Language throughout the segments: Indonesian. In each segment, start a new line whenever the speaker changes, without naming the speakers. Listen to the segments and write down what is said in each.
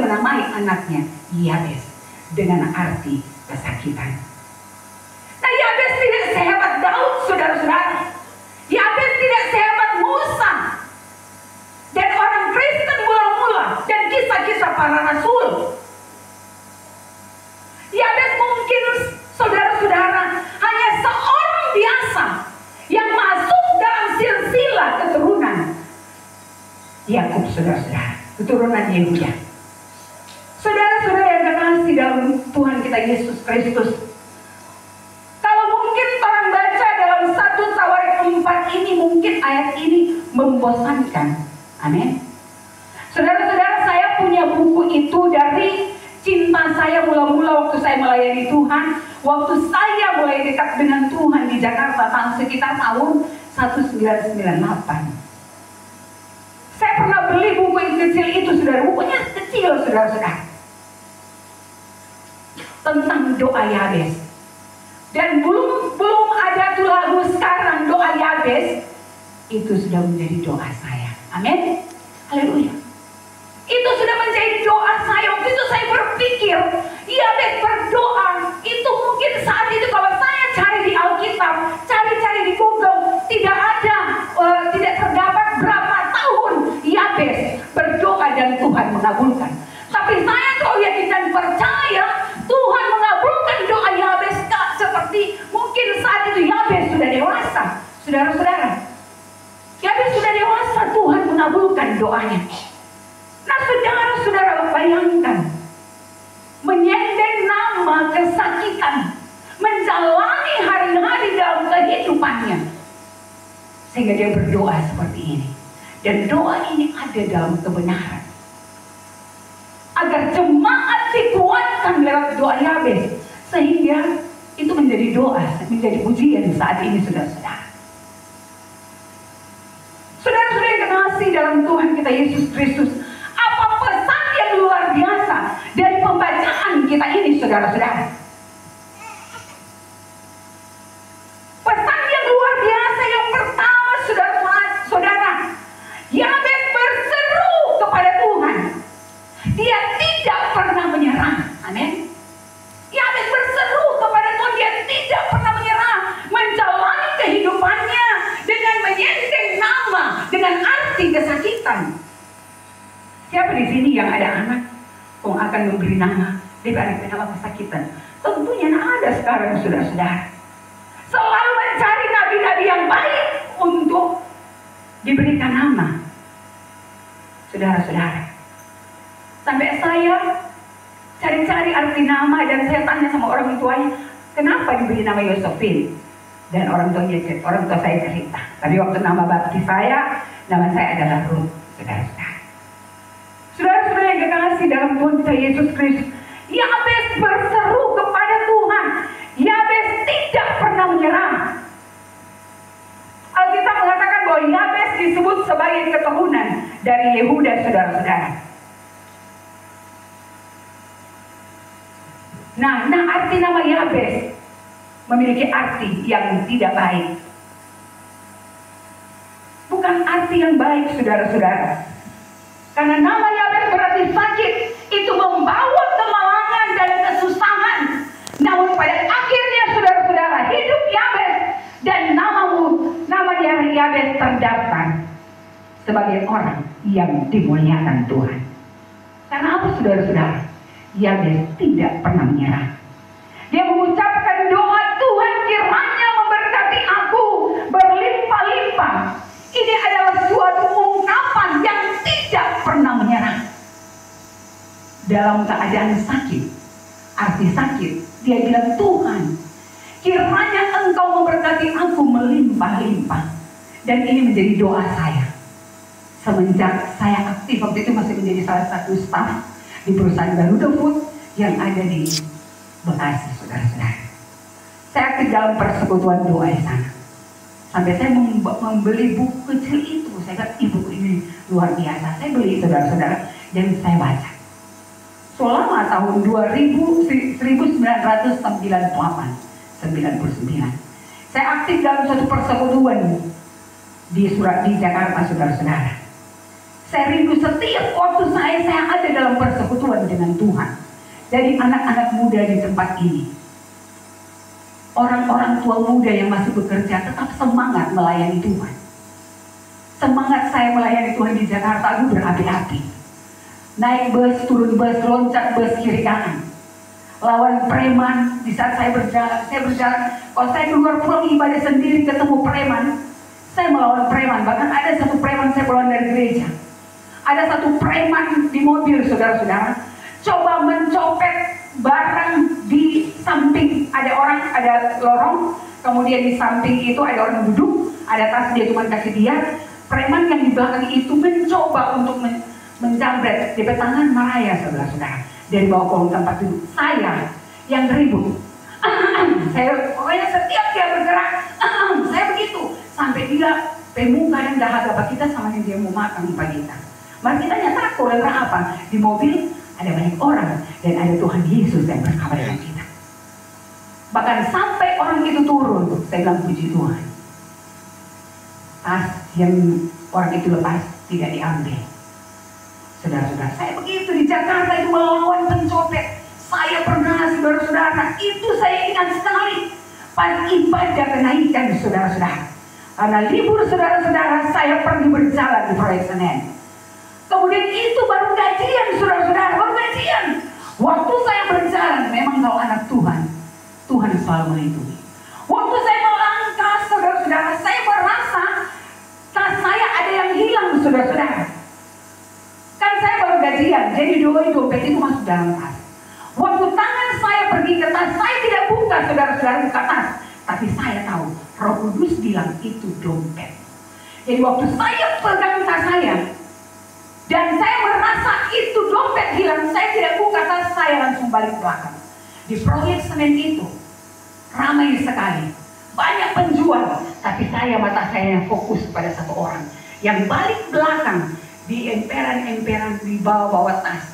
menamai anaknya Yabes dengan arti kesakitan. Nah, Yabes tidak sehebat Daud, saudara-saudara. Yabes tidak sehebat Musa dan orang Kristen mula-mula dan kisah-kisah para rasul. Yabes mungkin, saudara-saudara, hanya seorang biasa yang masuk dalam silsilah keturunan Yakub, saudara-saudara, keturunan Yehuda. Saudara-saudara yang kekasih dalam Tuhan kita Yesus Kristus, kalau mungkin orang baca dalam 1 Tawarik 4 ini, mungkin ayat ini membosankan. Amin. Saudara-saudara, saya punya buku itu dari cinta saya mula-mula waktu saya melayani Tuhan, waktu saya mulai dekat dengan Tuhan di Jakarta sekitar tahun 1998. Saya pernah beli buku yang kecil itu, saudara. Bukunya kecil, saudara-saudara, tentang doa Yabes. Dan belum ada tuh lagu sekarang, doa Yabes. Itu sudah menjadi doa saya. Amin. Haleluya. Itu sudah menjadi doa saya. Waktu itu saya berpikir, Yabes berdoa. Itu mungkin saat itu kalau saya cari di Alkitab, cari di Google, tidak ada, tidak terdapat berapa tahun Yabes berdoa dan Tuhan mengabulkan. Tapi saya tahu yakin dan percaya Tuhan mengabulkan doa Yabes, seperti mungkin saat itu Yabes sudah dewasa, saudara-saudara. Yabes sudah dewasa, Tuhan mengabulkan doanya. Nah, saudara-saudara, bayangkan menyandang nama kesakitan, menjalani hari-hari dalam kehidupannya, sehingga dia berdoa seperti ini. Dan doa ini ada dalam kebenaran, agar jemaat dikuatkan lewat doa Yabes, sehingga itu menjadi doa, menjadi pujian saat ini, saudara-saudara. Saudara-saudara yang kekasih dalam Tuhan kita Yesus Kristus, apa pesan yang luar biasa dari pembacaan kita ini, saudara-saudara? Pesan yang luar biasa yang pertama, saudara, Yabes berseru kepada Tuhan. Dia tidak pernah menyerah. Amin. Yabes berseru kepada Tuhan, dia tidak pernah menyerah, menjalani kehidupannya dengan menyandang nama, dengan arti kesakitan. Siapa di sini yang ada anak, akan memberi nama diberi nama kesakitan? Tentunya ada sekarang, saudara-saudara. Selalu mencari nabi-nabi yang baik untuk diberikan nama, saudara-saudara. Sampai saya cari-cari arti nama dan saya tanya sama orang tuanya, kenapa diberi nama Yosefin? Dan orang tua saya cerita, tapi waktu nama baptis saya, nama saya adalah Ruth, saudara-saudara. Saudara-saudara yang kekasih dalam Tuhan kita Yesus Kristus, Yabes berseru kepada Tuhan. Yabes tidak pernah menyerah. Alkitab mengatakan bahwa Yabes disebut sebagai keturunan dari Yehuda, saudara-saudara. Nah, arti nama Yabes memiliki arti yang tidak baik. Bukan arti yang baik, saudara-saudara. Karena nama Yabes berarti sakit, itu membawa kemalangan dan kesusahan. Namun pada akhirnya, saudara-saudara, hidup Yabes dan nama Yabes terdaftar sebagai orang yang dimuliakan Tuhan. Karena apa, saudara-saudara? Yabes tidak pernah menyerah. Dia mengucapkan doa, Tuhan kiranya memberkati aku berlimpah-limpah. Ini adalah suatu ungkapan yang tidak pernah menyerah. Dalam keadaan sakit, arti sakit, dia bilang, Tuhan kiranya Engkau memberkati aku melimpah-limpah. Dan ini menjadi doa saya semenjak saya aktif, waktu itu masih menjadi salah satu staf di perusahaan Garuda Food yang ada di Bekasi, saudara-saudara. Saya aktif dalam persekutuan doa di sana. Sampai saya membeli buku kecil itu. Saya kata, buku ini luar biasa. Saya beli, saudara-saudara, dan saya baca. Selama tahun 1998, 99. Saya aktif dalam suatu persekutuan di Jakarta, saudara-saudara. Saya rindu setiap waktu saya ada dalam persekutuan dengan Tuhan. Jadi anak-anak muda di tempat ini, orang-orang tua muda yang masih bekerja, tetap semangat melayani Tuhan. Semangat saya melayani Tuhan di Jakarta itu berapi-api. Naik bus, turun bus, loncat bus kiri kanan. Lawan preman di saat saya berjalan. Kalau saya keluar pulang ibadah sendiri ketemu preman, saya melawan preman. Bahkan ada satu preman saya pulang dari gereja. Ada satu preman di mobil, saudara-saudara, coba mencopet barang di samping. Ada lorong, kemudian di samping itu ada orang duduk, ada tas, dia cuma kasih dia. Preman yang di belakang itu mencoba untuk menjambret. Di tangan marah, saudara-saudara, dari bawah kolong tempat duduk. Saya yang ribut. Pokoknya setiap dia bergerak, saya begitu. Sampai dia pemuka dan dahaga Pak kita sama yang dia mau makan Pak kita. Mari kita nyata kolera apa? Di mobil ada banyak orang dan ada Tuhan Yesus yang bersama dengan kita. Bahkan sampai orang itu turun, saya bilang puji Tuhan. Tas yang orang itu lepas tidak diambil. Saudara-saudara, saya begitu di Jakarta itu melawan pencopet. Saya pernah, saudara-saudara, itu saya ingat sekali. Pas ibadah kenaikan, saudara-saudara. Karena libur, saudara-saudara, saya pergi berjalan di proyek Senen. Kemudian itu baru gajian, saudara-saudara, baru gajian. Waktu saya berjalan, memang kalau anak Tuhan, Tuhan selalu melindungi. Waktu saya melangkah, saudara-saudara, saya merasa tas saya ada yang hilang, saudara-saudara. Kan saya baru gajian, jadi dompet itu masuk dalam tas. Waktu tangan saya pergi ke tas, saya tidak buka, saudara-saudara, buka tas. Tapi saya tahu, Roh Kudus bilang itu dompet. Jadi waktu saya pegang tas saya, dan saya merasa itu dompet hilang, saya tidak buka tas, saya langsung balik belakang. Di proyek Senen itu, ramai sekali. Banyak penjual, tapi mata saya yang fokus pada satu orang. Yang balik belakang, di emperan-emperan di bawah-bawah tas.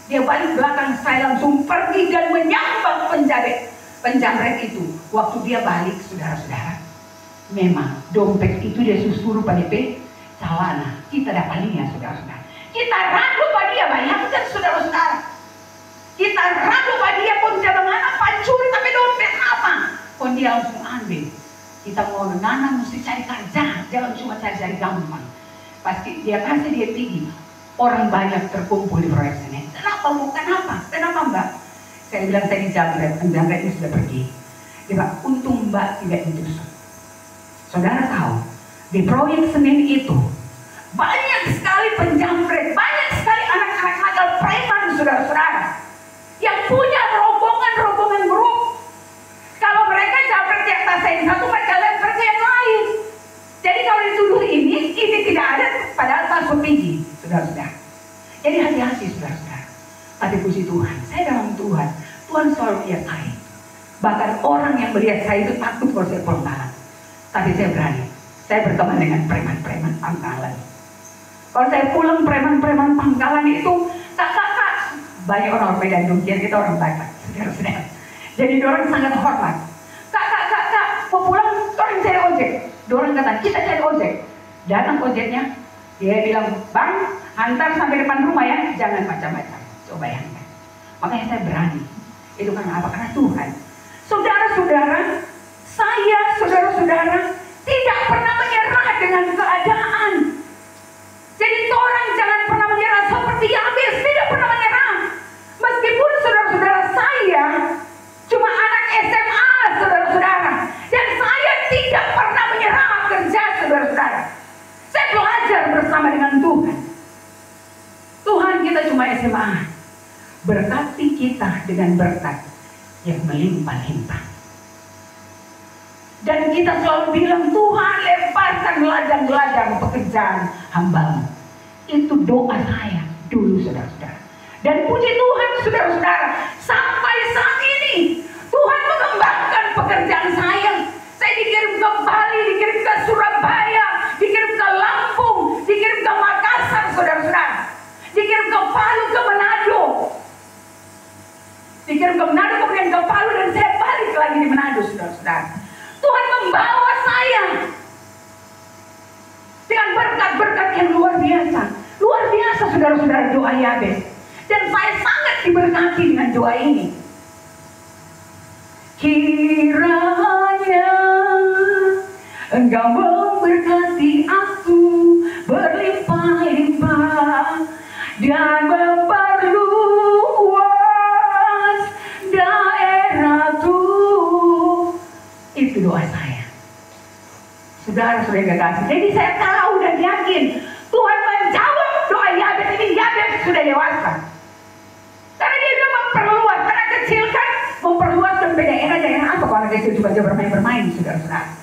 Dia balik belakang, saya langsung pergi dan menyambang penjamret itu. Waktu dia balik, saudara-saudara, memang dompet itu dia suruh pada celana. Kita dapat lihat, saudara-saudara. Kita ragu pada dia, bayangkan saudara-saudara. Kita ragu pada dia pun jangan anak pancuri tapi dompet apa? Pun dia langsung ambil. Kita mau menanam mesti cari kerja, jangan cuma cari-cari gampang. Pasti dia kasih dia tinggi. Orang banyak terkumpul di proyek Senen. Kenapa bu? Kenapa mbak? Saya bilang saya dijamret, penjamret itu sudah pergi. Dia bilang, untung mbak tidak ditusuk. Saudara tahu, di proyek Senen itu banyak sekali penjamret, banyak sekali anak-anak nakal preman, saudara-saudara, yang punya rombongan grup. Kalau mereka jamret yang tas yang satu, mereka lempar ke yang lain. Jadi kalau dituduh ini tidak ada, padahal tas berpiji, saudara-saudara. Jadi hati-hati, saudara-saudara. Tapi puji Tuhan, saya dalam Tuhan selalu lihat saya. Bahkan orang yang melihat saya itu takut kalau saya pulang malam. Tapi saya berani. Saya berteman dengan preman-preman Pangkalan. Kalau saya pulang preman-preman Pangkalan itu, kak, banyak orang Medan Dongkian, kita orang Batak, saudara-saudara. Jadi orang sangat hormat. Kak, mau pulang, orang cari ojek. Orang kata, kita cari ojek. Datang ojeknya, dia bilang, bang, antar sampai depan rumah ya, jangan macam-macam. Coba bayangkan. Makanya saya berani. Itu karena apa? Karena Tuhan. Saudara-saudara, saya, saudara-saudara, tidak pernah menyerah dengan keadaan. Jadi orang jangan pernah menyerah seperti Yabes, tidak pernah menyerah. Meskipun saudara-saudara saya cuma anak SMA, saudara-saudara, dan saya tidak pernah menyerah kerja, saudara-saudara. Saya belajar bersama dengan Tuhan. Tuhan, kita cuma SMA. Berkati kita dengan berkat yang melimpah-limpah. Dan kita selalu bilang, Tuhan lemparkan ladang-ladang pekerjaan hamba-Mu. Itu doa saya dulu, saudara-saudara. Dan puji Tuhan, saudara-saudara, sampai saat ini Tuhan mengembangkan pekerjaan saya. Saya dikirim ke Bali, dikirim ke Surabaya, dikirim ke Lampung, dikirim ke Makassar, saudara-saudara. Dikirim ke Palu, ke Manado. Dikirim ke Manado, kemudian ke Palu, dan saya balik lagi di Manado, saudara-saudara. Tuhan membawa saya dengan berkat-berkat yang luar biasa. biasa saudara-saudara doa Yabes. Dan saya sangat diberkati dengan doa ini. Kiranya Engkau memberkati aku berlimpah-limpah dan memperluas daerahku. Itu doa saya. Saudara-saudara yang kasih. Jadi saya tahu dan yakin Tuhan menjawab doa Yabes ini. Yabes sudah dewasa. Karena dia sudah memperluas. Karena kecil kan memperluas dan daerah-daerah apa kalau anak kecil juga dia bermain-bermain, saudara-saudara.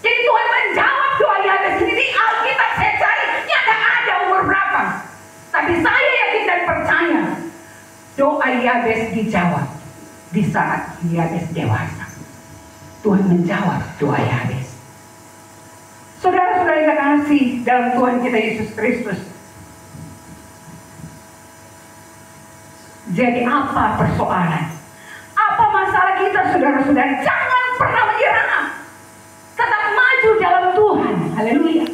Jadi Tuhan menjawab doa Yabes ini. Di Alkitab saya cari, ya tidak ada umur berapa. Tapi saya yakin dan percaya doa Yabes dijawab di saat Yabes dewasa. Tuhan menjawab doa Yabes. Saudara-saudara yang kasih dalam Tuhan kita Yesus Kristus. Jadi apa persoalan? Apa masalah kita, saudara-saudara? Jangan pernah menyerah. Tetap maju dalam Tuhan. Haleluya.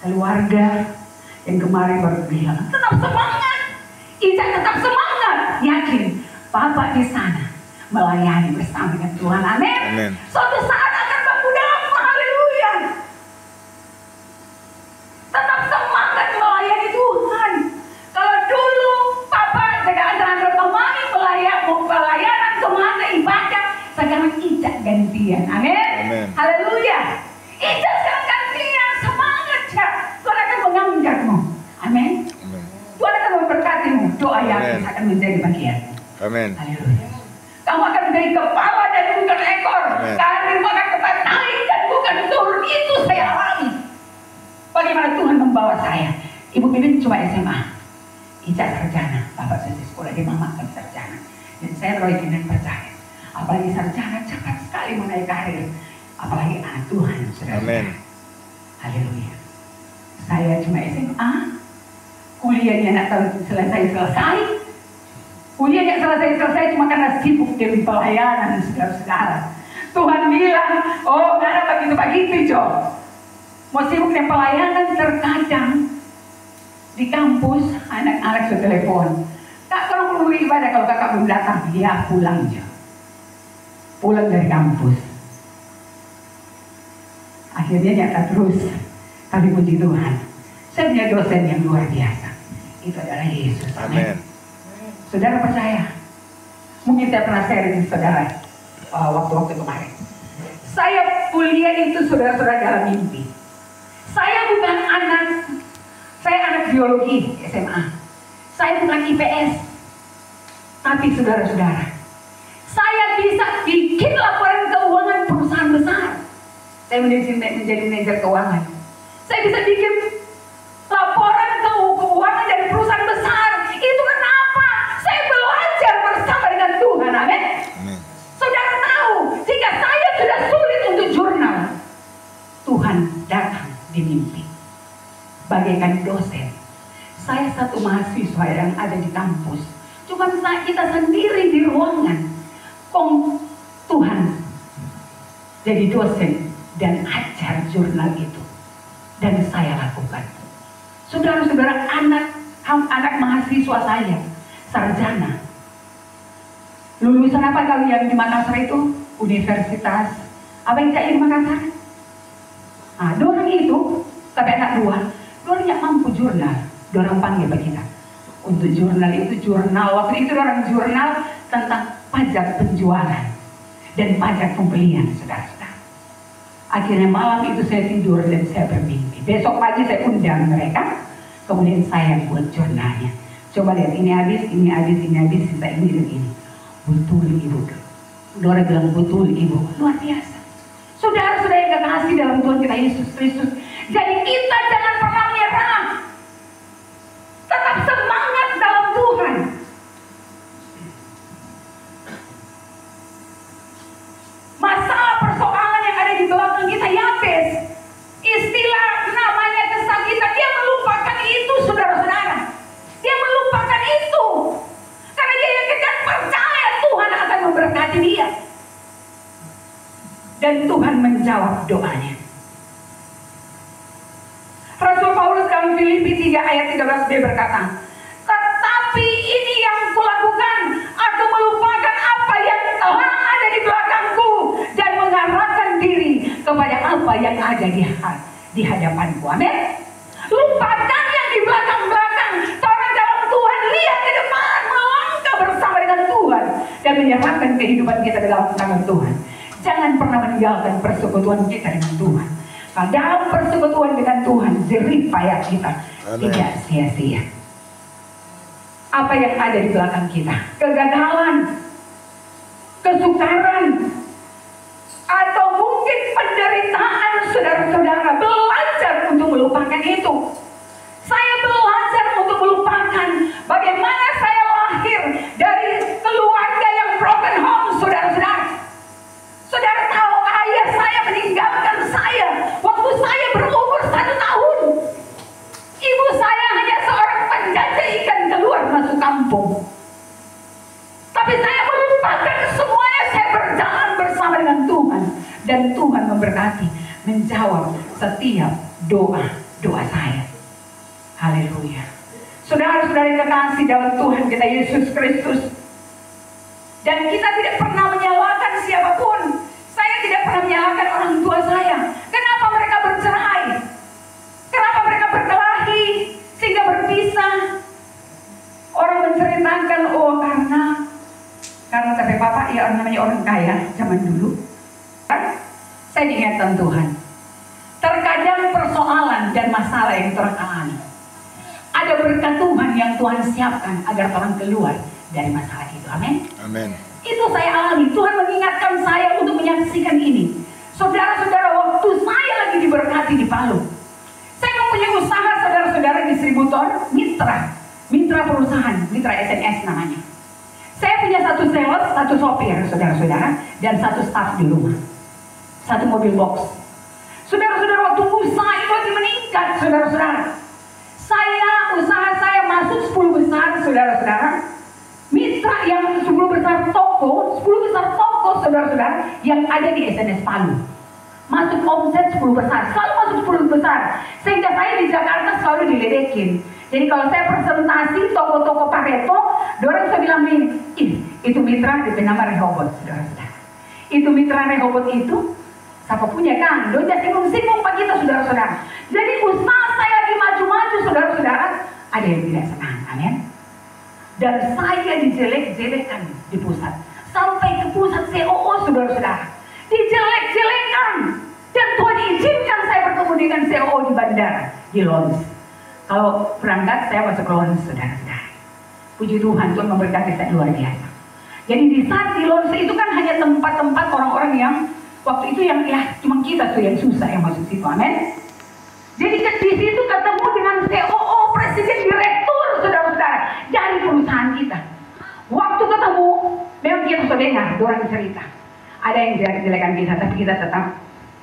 Keluarga yang kemarin baru bilang, tetap semangat. Ica tetap semangat. Yakin Bapak di sana melayani bersama dengan Tuhan. Amin. Suatu saat akan bangun dalam. Haleluya. Tetap semangat melayani Tuhan. Kalau dulu Papa jaga antara pemain pelayanan kemana ibadah, sekarang Ica gantian. Amin. Haleluya. Ica sekarang gantian. Semangat Cak. Tuhan akan mengangkatmu. Amin. Tuhan akan memberkatimu. Doa yang akan menjadi bagian. Amin. Haleluya. Kamu akan menjadi kepala dan bukan ekor. Kamu akan tetap naik dan bukan turun. Itu saya alami. Bagaimana Tuhan membawa saya. Ibu Mimin cuma SMA. Ica sarjana. Bapak saya sekolah di Mama kan sarjana. Dan saya roy dengan percaya. Apalagi sarjana cepat sekali menaik karir. Apalagi anak Tuhan. Amin. Haleluya. Saya cuma SMA. Kuliahnya nak selesai. Kuliahnya selesai cuma karena sibuk di pelayanan, saudara-saudara. Tuhan bilang, oh nggak ada begitu-begitu, Jo. Mau sibuk di pelayanan terkadang di kampus anak-anak sudah telepon. Kak, kalau perlu ibadah, kalau kakak belum datang, ya pulang, Jo. Pulang dari kampus. Akhirnya nyata terus, tapi puji Tuhan. Saya punya dosen yang luar biasa. Itu adalah Yesus. Amin. Saudara percaya? Mungkin saya pernah sharing saudara waktu-waktu kemarin. Saya kuliah itu saudara-saudara dalam mimpi. Saya bukan saya anak biologi SMA. Saya bukan IPS. Tapi saudara-saudara, saya bisa bikin laporan keuangan perusahaan besar. Saya menjadi manajer keuangan. Saya bisa bikin laporan keuangan dari perusahaan besar. Itu kenapa? Saya belajar bersama dengan Tuhan. Amin. Saudara tahu, jika saya sudah sulit untuk jurnal, Tuhan datang di mimpi. Bagaikan dosen. Saya satu mahasiswa yang ada di kampus. Cuma kita sendiri di ruangan. Tuhan jadi dosen dan ajar jurnal itu. Dan saya lakukan. Saudara-saudara, anak mahasiswa saya, sarjana. Lulusan apa kalau yang di Makassar itu? Universitas. Apa yang kayak di Makassar? Nah, dorang itu, tapi anak dua yang mampu jurnal. Dorang panggil bagi kita. Untuk jurnal itu waktu itu dorang jurnal tentang pajak penjualan dan pajak pembelian, saudara-saudara. Akhirnya malam itu saya tidur dan saya bermimpi. Besok pagi saya undang mereka. Kemudian saya buat jurnalnya. Coba lihat, ini habis, sisa ini dan ini. Betul ibu. Dora bilang betul ibu. Luar biasa. Saudara-saudara yang kasih dalam Tuhan kita Yesus Kristus. Jadi kita jangan pernah menyerah. Tetap semangat dalam Tuhan. Masalah persoalan yang ada di belakang kita Yabes. Istilah namanya kesakitan. Dia melupakan itu, saudara-saudara. Dia melupakan itu. Karena dia yakin dan percaya Tuhan akan memberkati dia. Dan Tuhan menjawab doanya. Rasul Paulus dalam Filipi Filipi 3 ayat 13b berkata, tetapi ini yang kulakukan, aku melupakan apa yang telah ada di belakangku dan mengarahkan diri kepada apa yang ada di hadapanku. Amin. Lupakan yang di belakang-belakang. Orang dalam Tuhan, lihat ke depan, melangkah bersama dengan Tuhan dan menyerahkan kehidupan kita dalam tangan Tuhan. Jangan pernah meninggalkan persekutuan kita dengan Tuhan. Nah, dalam persekutuan dengan Tuhan, jerih payah kita tidak sia-sia. Apa yang ada di belakang kita, kegagalan, kesukaran, atau mungkin penderitaan saudara-saudara, belajar untuk melupakan itu. Saya belajar untuk melupakan bagaimana saya lahir dari keluarga yang broken home, saudara-saudara. Saudara tahu ayah saya meninggalkan saya waktu saya berumur 1 tahun. Ibu saya hanya seorang penjajah ikan keluar masuk kampung. Tapi saya melupakan semuanya, saya berjalan bersama dengan Tuhan. Dan Tuhan memberkati, menjawab setiap doa saya. Haleluya. Saudara-saudari kekasih dalam Tuhan kita Yesus Kristus. Dan kita tidak pernah menyalahkan siapapun. Saya tidak pernah menyalahkan orang tua saya. Kenapa mereka bercerai? Kenapa mereka berkelahi sehingga berpisah? Orang menceritakan, oh karena kata papa, ya namanya orang kaya zaman dulu. Saya diingatkan Tuhan. Terkadang persoalan dan masalah yang teralami, ada berkat Tuhan yang Tuhan siapkan agar orang keluar dari masalah itu. Amin.
Amin.
Itu saya alami. Tuhan mengingatkan saya untuk menyaksikan ini. Saudara-saudara, waktu saya lagi diberkati di Palu, saya mempunyai usaha, saudara-saudara, distributor mitra perusahaan, mitra SNS namanya. Saya punya 1 sales, 1 sopir, saudara-saudara, dan 1 staff di rumah, 1 mobil box. Saudara-saudara, waktu usaha itu lagi meningkat, saudara-saudara. Usaha saya masuk 10 besar, saudara-saudara. Mitra yang 10 besar toko, saudara-saudara, yang ada di SNS Palu. Masuk omset 10 besar, selalu masuk 10 besar. Sehingga saya di Jakarta selalu diledekin. Jadi kalau saya presentasi toko-toko Pareto, orang bisa bilang ini, itu mitra di nama Rehoboth, saudara-saudara. Itu mitra Rehoboth itu, siapa punya kan? Doja singgung-singgung pak kita, saudara-saudara. Jadi usaha saya lagi maju-maju, saudara-saudara, ada yang tidak senang, amin. Dan saya dijelek-jelekan di pusat. Sampai ke pusat COO, saudara-saudara. Dijelek-jelekan. Dan Tuhan izinkan saya bertemu dengan COO di bandara, di Lons. Kalau berangkat saya masuk Lons, saudara-saudara. Puji Tuhan, Tuhan memberkati saya luar biasa. Jadi di saat di Lons itu kan hanya tempat-tempat orang-orang yang waktu itu yang ya cuma kita tuh yang susah yang masuk situ, amin. Jadi di situ ketemu dengan COO, presiden direktur, saudara-saudara, dari perusahaan kita. Waktu ketemu, memang kita sudah dengar, orang cerita. Ada yang jelek-jelekan kita, tapi kita tetap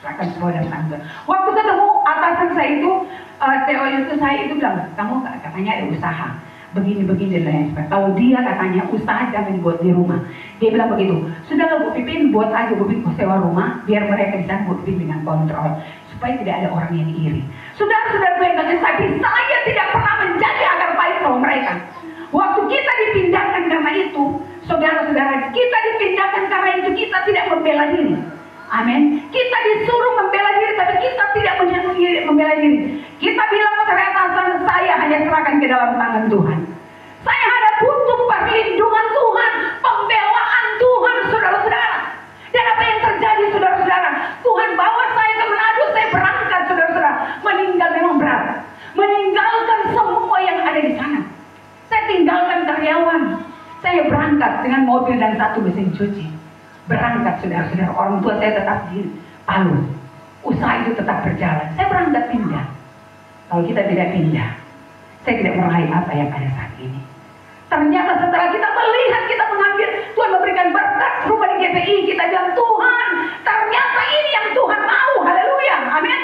akan semua dan tanggung. Waktu ketemu atasan saya itu, CEO itu saya itu bilang, kamu katanya ada usaha, begini-begini dan lain sebagainya. Kalau dia katanya usaha jangan dibuat di rumah. Dia bilang begitu. Sudahlah Bu Pipin, buat aja Bu Pipin sewa rumah, biar mereka bisa Bu Pipin dengan kontrol, supaya tidak ada orang yang iri. Saudara-saudara yang kasih, tapi saya tidak pernah menjadi akar pahit sama mereka. Waktu kita dipindahkan karena itu, saudara-saudara, kita dipindahkan karena itu kita tidak membela diri. Amin. Kita disuruh membela diri, tapi kita tidak membela diri. Kita bilang kepada atasan, saya hanya serahkan ke dalam tangan Tuhan. Saya hanya butuh perlindungan Tuhan, pembelaan Tuhan, saudara-saudara. Dan apa yang terjadi, saudara-saudara? Tuhan bawa saya ke Manado, saya berangkat, saudara-saudara. Meninggal memang berat. Meninggalkan semua yang ada di sana. Saya tinggalkan karyawan. Saya berangkat dengan mobil dan 1 mesin cuci. Berangkat, saudara-saudara. Orang tua saya tetap di Palu. Usaha itu tetap berjalan. Saya berangkat pindah. Kalau kita tidak pindah, saya tidak meraih apa yang ada saat ini. Ternyata setelah kita melihat, kita mengambil, Tuhan memberikan berkat rumah di GPI. Kita bilang, Tuhan, ternyata ini yang Tuhan mau. Haleluya, amin.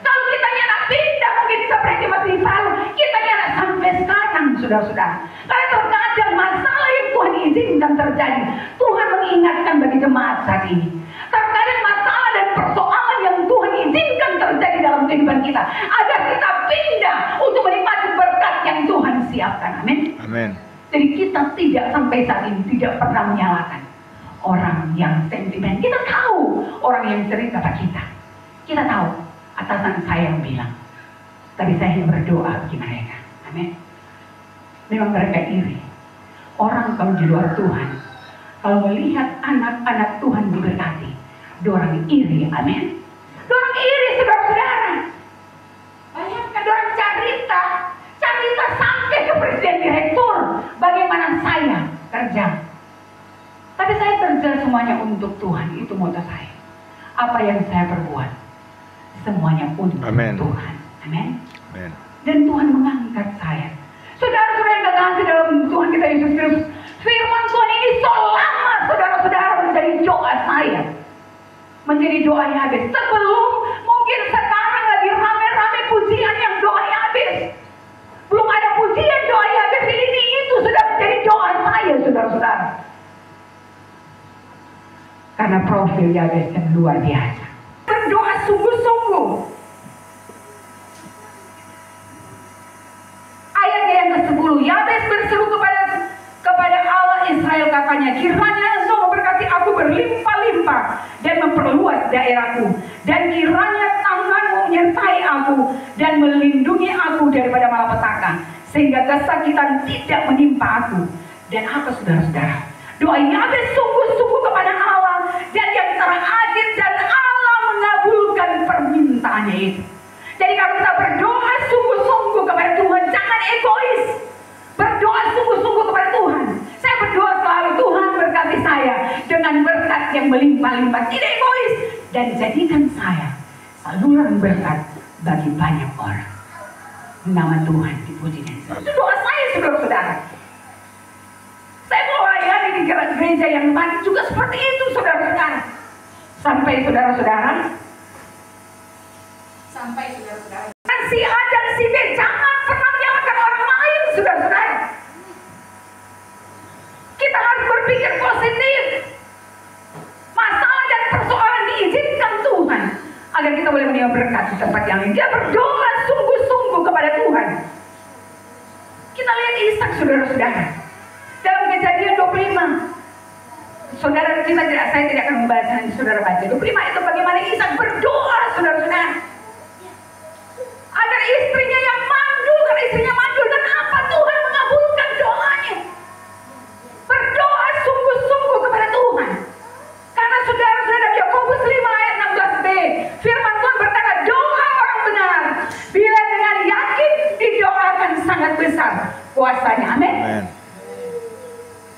Kalau kita nak pindah, mungkin kita berarti masih di Palu. Kita nak sampai sekarang, saudara-saudara. Karena terkadang masalah yang Tuhan izinkan terjadi, Tuhan mengingatkan bagi jemaat saat ini. Terkadang masalah dan persoalan yang Tuhan izinkan terjadi dalam kehidupan kita, agar kita pindah untuk menikmati siapkan. Amin.
Amin.
Jadi kita tidak sampai saat ini tidak pernah menyalahkan orang yang sentimen. Kita tahu orang yang cerita ke kita. Kita tahu atasan saya yang bilang. Tapi saya hanya berdoa bagi mereka. Amin. Memang mereka iri. Orang kalau di luar Tuhan, kalau melihat anak-anak Tuhan diberkati, dorang iri. Amin. Dorang iri, saudara-saudara. Bayangkan dorang cerita sampai ke presiden direktur bagaimana saya kerja. Tapi saya kerja semuanya untuk Tuhan, itu moto saya. Apa yang saya perbuat, semuanya untuk Tuhan. Amin. Dan Tuhan mengangkat saya. Saudara-saudara yang terkasih dalam Tuhan kita Yesus Kristus, firman Tuhan ini selama saudara-saudara menjadi doa saya, menjadi doa Yabes. Sebelum mungkin sekarang lagi rame-rame pujian yang doa Yabes, belum ada pujian doa Yabes ini, itu sudah menjadi doa saya, saudara-saudara. Karena profil Yabes yang luar biasa, berdoa sungguh-sungguh. Ayatnya yang ke-10, Yabes berseru kepada Allah Israel, katanya, kiranya Engkau memberkati aku berlimpah-limpah dan memperluas daerahku, dan kiranya tanganmu menyertai aku dan melindungi aku daripada malapetaka, sehingga kesakitan tidak menimpa aku. Dan apa, saudara-saudara? Doa Yabes sungguh-sungguh kepada Allah, dan yang terakhir, dan Allah mengabulkan permintaannya itu. Jadi kalau kita berdoa sungguh-sungguh kepada Tuhan, jangan egois. Berdoa sungguh-sungguh kepada Tuhan. Saya berdoa selalu, Tuhan berkati saya dengan berkat yang melimpah-limpah, tidak egois, dan jadikan saya saluran berkat bagi banyak orang. Nama Tuhan dipuji dan dipuji. Itu doa saya, saudara-saudara. Saya mau layani di gereja yang lain juga seperti itu, saudara-saudara. Sampai saudara-saudara si A dan si B jangan pernah menyalahkan orang lain, saudara-saudara. Kita harus berpikir positif. Masalah dan persoalan diizinkan Tuhan agar kita boleh menerima berkat di tempat yang lain. Dia berdoa sungguh-sungguh kepada Tuhan. Kita lihat Ishak, saudara-saudara, dalam Kejadian 25. Saudara, saya tidak akan membahas, nanti saudara baca 25 itu bagaimana Ishak berdoa, saudara-saudara, agar istrinya yang mandul, karena istrinya mandul, dan apa, Tuhan mengabulkan doanya. Berdoa sungguh-sungguh kepada Tuhan. Karena saudara-saudara, Yakobus 5 ayat 16b, firman Tuhan berkata, doa orang benar bila dengan yakin didoakan sangat besar kuasanya. Amin.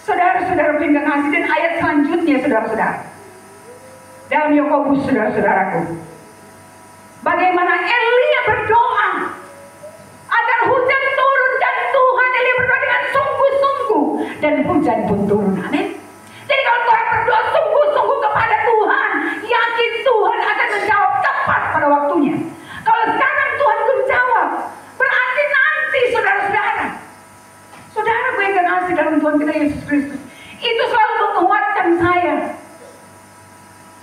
Saudara-saudara yang kekasih, dan ayat selanjutnya, saudara-saudara, dalam Yakobus, saudara-saudaraku, bagaimana Elia berdoa agar hujan turun, dan Tuhan, Elia berdoa dengan sungguh-sungguh dan hujan pun turun. Amin. Jadi kalau orang berdoa sungguh-sungguh kepada Tuhan, yakin Tuhan akan menjawab tepat pada waktunya. Kalau sekarang Tuhan belum jawab, berarti nanti, saudara-saudara. Saudara gue yang kasih dalam Tuhan kita Yesus Kristus, itu selalu menguatkan saya.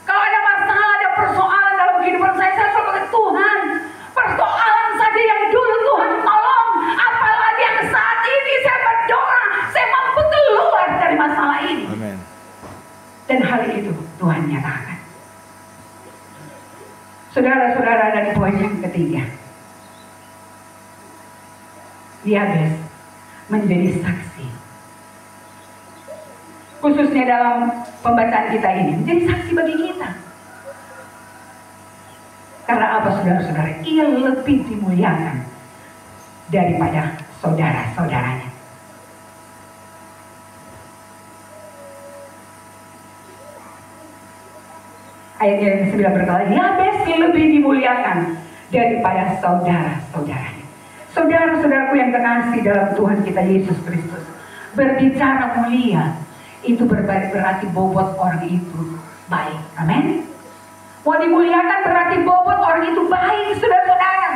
Kalau ada masalah, ada persoalan dalam kehidupan saya selalu berkata, Tuhan, persoalan saja yang dulu Tuhan tolong, apalagi yang saat ini saya berdoa, saya mampu keluar dari masalah ini. Amen. Dan hal itu Tuhan nyatakan. Saudara-saudara, dari poin yang ketiga, Yabes menjadi saksi, khususnya dalam pembacaan kita ini, menjadi saksi bagi kita. Karena apa, saudara-saudara? Ia lebih dimuliakan daripada saudara-saudaranya. Ayat yang ke-9 berkata, Yabes lebih dimuliakan daripada saudara-saudaranya. Saudara-saudaraku yang terkasih dalam Tuhan kita Yesus Kristus, berbicara mulia itu berarti bobot orang itu baik. Amin. Mau dimuliakan berarti bobot orang itu baik, saudara-saudara.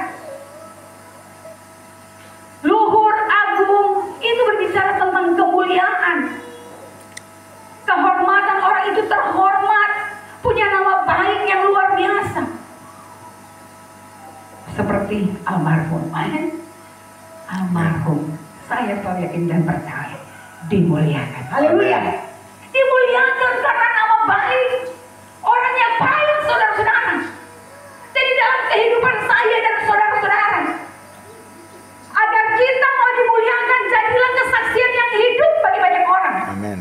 Luhur, agung, itu berbicara tentang kemuliaan. Kehormatan, orang itu terhormat, punya nama baik yang luar biasa. Seperti almarhum, almarhum saya selalu yakin dan percaya dimuliakan. Haleluya. Dimuliakan karena nama baik. Orang yang baik, saudara-saudara. Jadi dalam kehidupan saya dan saudara-saudara, agar kita mau dimuliakan, jadilah kesaksian yang hidup bagi banyak orang.
Amin.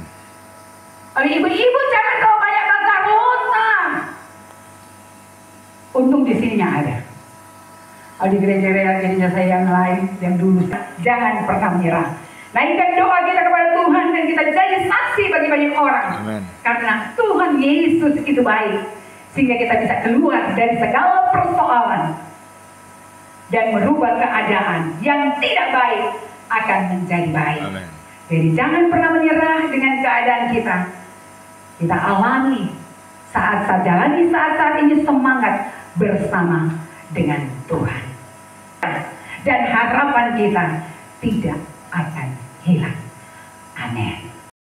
Ibu-ibu jangan kalau banyak garota. Untung di sininya ada. Di gereja-gereja saya yang lain, yang dulu, jangan pernah menyerah. Naikkan doa kita kepada Tuhan dan kita jadi saksi bagi banyak orang.
Amen.
Karena Tuhan Yesus itu baik, sehingga kita bisa keluar dari segala persoalan dan merubah keadaan yang tidak baik akan menjadi baik.
Amen.
Jadi jangan pernah menyerah dengan keadaan kita. Kita alami saat-saat jalani saat-saat ini semangat bersama dengan Tuhan. Dan harapan kita tidak akan hilang.